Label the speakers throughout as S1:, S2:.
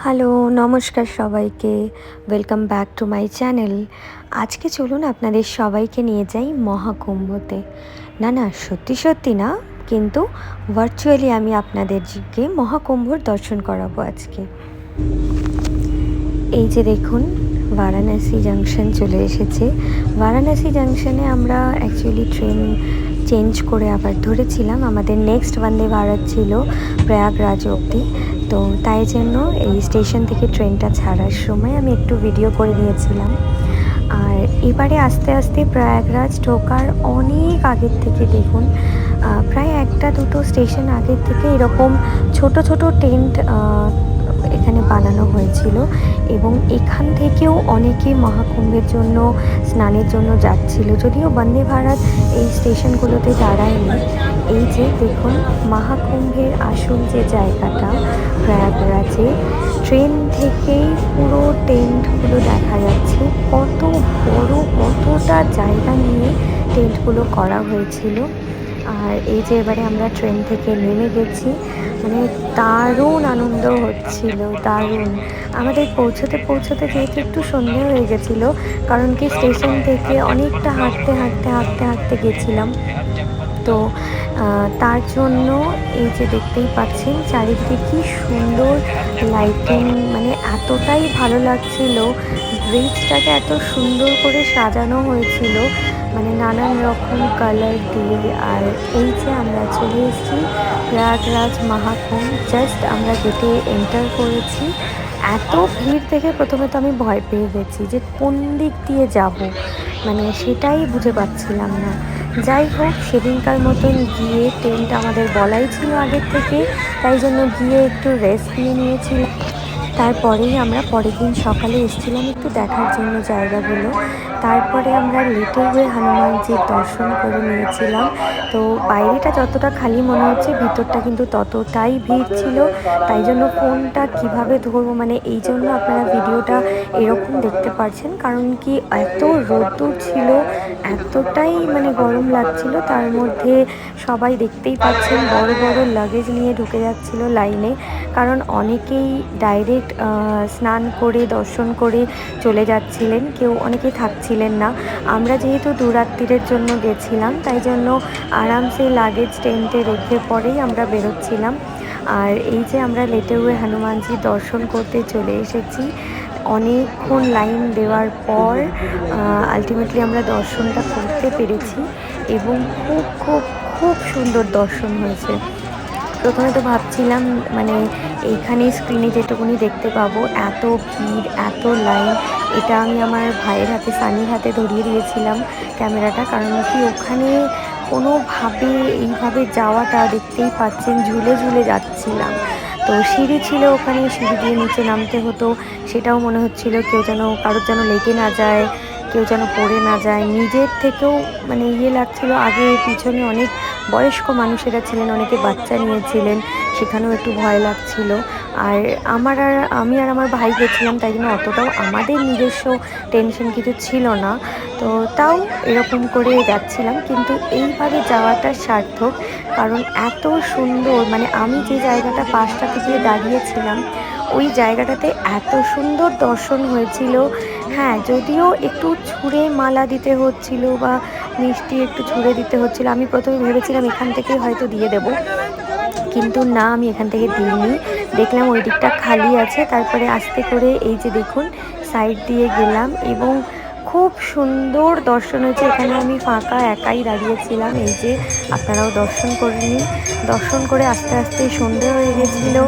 S1: Hello, নমস্কার সবাইকে। Welcome back to my channel. আজকে চলুন আপনাদের সবাইকে নিয়ে যাই মহাকুম্ভতে। না সত্যি সত্যি না, কিন্তু ভার্চুয়ালি আমি আপনাদেরকে মহাকুম্ভর দর্শন করাবো আজকে। এই যে দেখুন, বারাণসী জাংশন চলে এসেছে। বারাণসী জাংশনে আমরা অ্যাকচুয়ালি ট্রেন চেঞ্জ করে আবার ধরেছিলাম। আমাদের নেক্সট বন্দে ভারত ছিল প্রয়াগরাজ অবধি। তো তাই জন্য এই স্টেশন থেকে ট্রেনটা ছাড়ার সময় আমি একটু ভিডিও করে নিয়েছিলাম। আর এবারে আস্তে আস্তে প্রয়াগরাজ ঢোকার অনেক আগের থেকে দেখুন, প্রায় একটা দুটো স্টেশন আগের থেকে এরকম ছোট ছোট টেন্ট এখানে বানানো হয়েছিল, এবং এখান থেকেও অনেকে মহাকুম্ভের জন্য স্নানের জন্য যাচ্ছিল। যদিও বন্দে ভারত এই স্টেশনগুলোতে দাঁড়ায়নি। এই যে দেখুন, মহাকুম্ভের আসল যে জায়গাটা প্রয়াগরাজে, ট্রেন থেকেই পুরো টেন্টগুলো দেখা যাচ্ছে। কত বড়, কতটা জায়গা নিয়ে টেন্টগুলো করা হয়েছিল। আর এই যে এবারে আমরা ট্রেন থেকে নেমে গেছি, মানে দারুণ আনন্দ হচ্ছিল, দারুণ। আমাদের পৌঁছতে পৌঁছতে যেহেতু একটু সন্ধে হয়ে গেছিলো, কারণ কি স্টেশন থেকে অনেকটা হাঁটতে গেছিলাম। তো তার জন্য এই যে দেখতেই পাচ্ছেন চারিদিকে কি সুন্দর লাইটিং, মানে এতটাই ভালো লাগছিল। ব্রিজটাকে এত সুন্দর করে সাজানো হয়েছিল, মানে নানান রকম কালার দিয়ে। আর এই যে আমরা চলে এসেছি প্রয়াগরাজ মহাকুম্ভ। জাস্ট আমরা গেটে এন্টার করেছি, এত ভিড় দেখে প্রথমে তো আমি ভয় পেয়ে গেছি যে কোন দিক দিয়ে যাব, মানে সেটাই বুঝে পাচ্ছিলাম না। যাই হোক, সেদিনকার মতন গিয়ে টেন্ট আমাদের বলাই ছিল আগের থেকে, তাই জন্য গিয়ে একটু রেস্ট নিয়েছিলাম। তারপরেই আমরা পরের দিন সকালে এসেছিলাম একটু দেখার জন্য জায়গাগুলো। তারপরে আমরা লেটে হয়ে হনুমানজির দর্শন করে নিয়েছিলাম। তো বাইরেটা যতটা খালি মনে হচ্ছে, ভিতরটা কিন্তু ততটাই ভিড় ছিল। তাই জন্য ফোনটা কিভাবে ধরবো, মানে এই জন্য আপনারা ভিডিওটা এরকম দেখতে পাচ্ছেন। কারণ কি এত রোদ্দুর ছিল, এতটাই মানে গরম লাগছিল। তার মধ্যে সবাই দেখতেই পাচ্ছেন বড় বড় লাগেজ নিয়ে ঢুকে যাচ্ছিল লাইনে, কারণ অনেকেই ডাইরেক্ট স্নান করে দর্শন করে চলে যাচ্ছিলেন, অনেকে থাকছিলেন না। আমরা যেহেতু দুরাত্রিরের জন্য গেছিলাম, তাই জন্য আরামসে লাগেজ টেন্টে রেখে পরেই আমরা বেরোচ্ছিলাম। আর এই যে আমরা লেটে হয়ে হনুমানজি দর্শন করতে চলে এসেছি। অনেকক্ষণ লাইন দেওয়ার পর আলটিমেটলি আমরা দর্শনটা করতে পেরেছি, এবং খুব খুব খুব সুন্দর দর্শন হয়েছে। প্রথমে তো ভাবছিলাম মানে এইখানে স্ক্রিনে যেটুকুনি দেখতে পাবো, এত ভিড়, এত লাইন। এটা আমি আমার ভাইয়ের হাতে, সানির হাতে ধরিয়ে দিয়েছিলাম ক্যামেরাটা, কারণ কি ওখানে কোনোভাবে এইভাবে যাওয়াটা দেখতেই পাচ্ছেন, ঝুলে ঝুলে যাচ্ছিলাম। তো সিঁড়ি ছিল ওখানে, সিঁড়ি দিয়ে নিচে নামতে হতো। সেটাও মনে হচ্ছিল কারোর যেন লেগে না যায়, কেউ যেন পড়ে না যায়। নিজের থেকেও মানে লাগছিল। আগে পিছনে অনেক বয়স্ক মানুষেরা ছিলেন, অনেকে বাচ্চা নিয়েছিলেন, সেখানেও একটু ভয় লাগছিল। আর আমি আর আমার ভাই গেছিলাম, তাই জন্য অতটাও আমাদের নিজস্ব টেনশন কিছু ছিল না। তো তাও এরকম করে যাচ্ছিলাম, কিন্তু এইভাবে যাওয়াটা সার্থক। কারণ এত সুন্দর, মানে আমি যে জায়গাটা পাশটাতে গিয়ে দাঁড়িয়েছিলাম, ওই জায়গাটাতে এত সুন্দর দর্শন হয়েছিল। হ্যাঁ, যদিও একটু ছুঁড়ে মালা দিতে হচ্ছিল বা মিষ্টি একটু ছুঁড়ে দিতে হচ্ছিল। আমি প্রথমে ভেবেছিলাম এখান থেকেই হয়তো দিয়ে দেব, কিন্তু না, আমি এখান থেকে দিইনি। দেখলাম ওই দিকটা খালি আছে। তারপরে আস্তে করে এই যে দেখুন সাইড দিয়ে গেলাম, এবং খুব সুন্দর দর্শন হয়েছে। এখানে আমি ফাঁকা একাই দাঁড়িয়েছিলাম। এই যে আপনারাও দর্শন করে নিন। দর্শন করে আস্তে আস্তে সন্ধে হয়ে গেছিলো।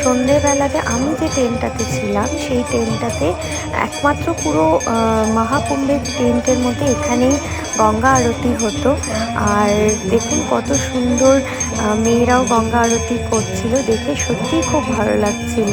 S1: সন্ধেবেলাতে আমি যে ট্রেনটাতে ছিলাম, সেই ট্রেনটাতে একমাত্র পুরো মহাকুম্ভের টেন্টের মধ্যে এখানেই গঙ্গা আরতি হতো। আর দেখুন কত সুন্দর মেয়েরাও গঙ্গা আরতি করছিল, দেখে সত্যিই খুব ভালো লাগছিল।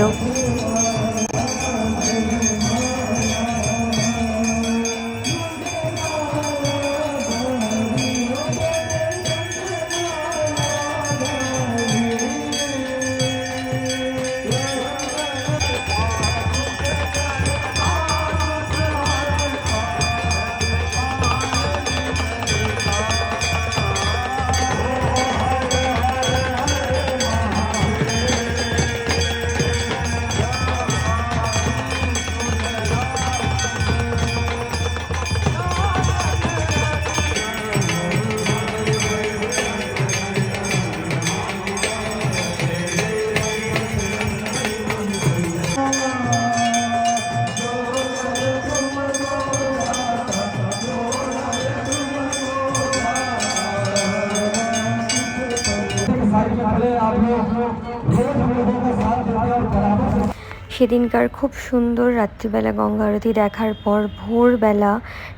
S1: সেদিনকার খুব সুন্দর রাত্রিবেলা গঙ্গা আরতি দেখার পর ভোরবেলা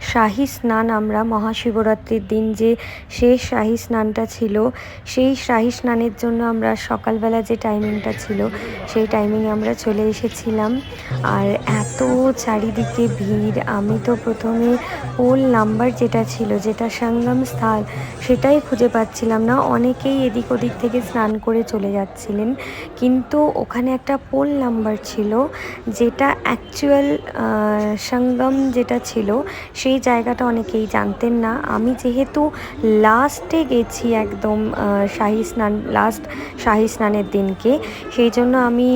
S1: শাহী স্নান, আমরা মহাশিবরাত্রির দিন যে শেষ শাহী স্নানটা ছিল, সেই শাহী স্নানের জন্য আমরা সকালবেলা যে টাইমিংটা ছিল সেই টাইমিংয়ে আমরা চলে এসেছিলাম। আর এত চারিদিকে ভিড়, আমি তো প্রথমে পোল নাম্বার যেটা ছিল, যেটা সঙ্গম স্থল, সেটাই খুঁজে পাচ্ছিলাম না। অনেকেই এদিক ওদিক থেকে স্নান করে চলে যাচ্ছিলেন, কিন্তু ওখানে একটা পোল নাম্বার ছিল যেটা অ্যাকচুয়াল সঙ্গম যেটা ছিল, সেই জায়গাটা অনেকেই জানতেন না। আমি যেহেতু লাস্টে গেছি একদম শাহী স্নান, লাস্ট শাহী স্নানের দিনকে, সেই জন্য আমি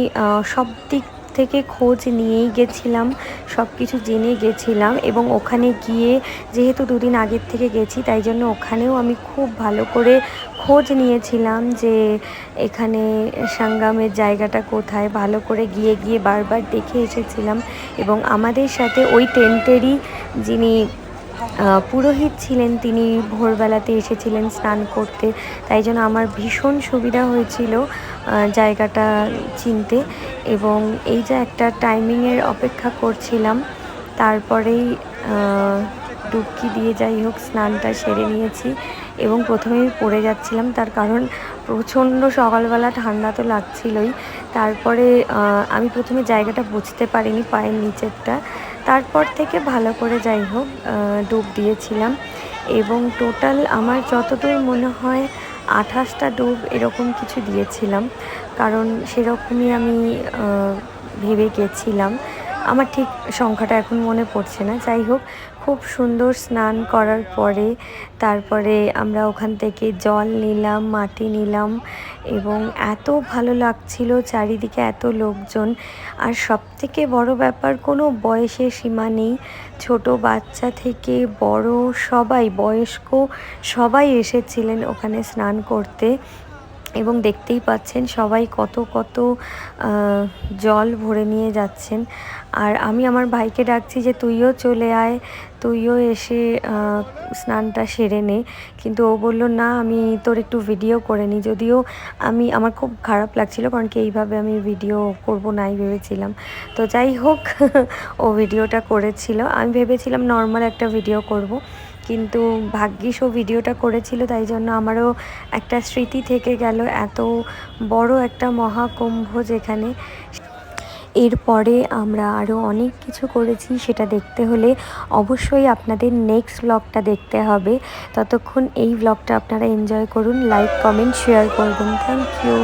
S1: সব দিক থেকে খোঁজ নিয়েই গেছিলাম, সব কিছু জেনে গেছিলাম। এবং ওখানে গিয়ে যেহেতু দুদিন আগের থেকে গেছি, তাই জন্য ওখানেও আমি খুব ভালো করে খোঁজ নিয়েছিলাম যে এখানে সঙ্গমের জায়গাটা কোথায়, ভালো করে গিয়ে গিয়ে বারবার দেখে এসেছিলাম। এবং আমাদের সাথে ওই টেন্টেরই যিনি পুরোহিত ছিলেন, তিনি ভোরবেলাতে এসেছিলেন স্নান করতে, তাই জন্য আমার ভীষণ সুবিধা হয়েছিল জায়গাটা চিনতে। এবং এই যে একটা টাইমিংয়ের অপেক্ষা করছিলাম, তারপরেই ডুবকি দিয়ে যাই হোক স্নানটা সেরে নিয়েছি। এবং প্রথমেই পড়ে যাচ্ছিলাম, তার কারণ প্রচণ্ড সকালবেলা ঠান্ডা তো লাগছিলই। তারপরে আমি প্রথমে জায়গাটা বুঝতে পারিনি, পায়ের নিচেরটা, তারপর থেকে ভালো করে যাই হোক ডুব দিয়েছিলাম। এবং টোটাল আমার যতদূর মনে হয় 28টা ডুব এরকম কিছু দিয়েছিলাম, কারণ সেরকমই আমি ভেবে গেছিলাম। আমার ঠিক সংখ্যাটা এখন মনে পড়ছে না। যাই হোক, খুব সুন্দর স্নান করার পরে তারপরে আমরা ওখান থেকে জল নিলাম, মাটি নিলাম, এবং এত ভালো লাগছিল, চারিদিকে এত লোকজন। আর সবথেকে বড় ব্যাপার, কোনো বয়সের সীমা নেই, ছোট বাচ্চা থেকে বড় সবাই, বয়স্ক সবাই এসেছিলেন ওখানে স্নান করতে। এবং দেখতেই পাচ্ছেন সবাই কত কত জল ভরে নিয়ে যাচ্ছেন। আর আমি আমার ভাইকে ডাকছি যে তুইও চলে আয়, তুইও এসে স্নানটা সেরে নে, কিন্তু ও বলল না, আমি তোর একটু ভিডিও করে নিই। যদিও আমার খুব খারাপ লাগছিল, কারণ কি এইভাবে আমি ভিডিও করব নাই ভেবেছিলাম। তো যাই হোক ও ভিডিওটা করেছিল, আমি ভেবেছিলাম নর্মাল একটা ভিডিও করব, কিন্তু ভাগ্যিস ও ভিডিওটা করেছিল, তাই জন্য আমারও একটা স্মৃতি থেকে গেল এত বড় একটা মহাকুম্ভ যেখানে। এরপরে আমরা আরও অনেক কিছু করেছি, সেটা দেখতে হলে অবশ্যই আপনাদের নেক্সট ব্লগটা দেখতে হবে। ততক্ষণ এই ব্লগটা আপনারা এনজয় করুন, লাইক কমেন্ট শেয়ার করবেন। Thank you.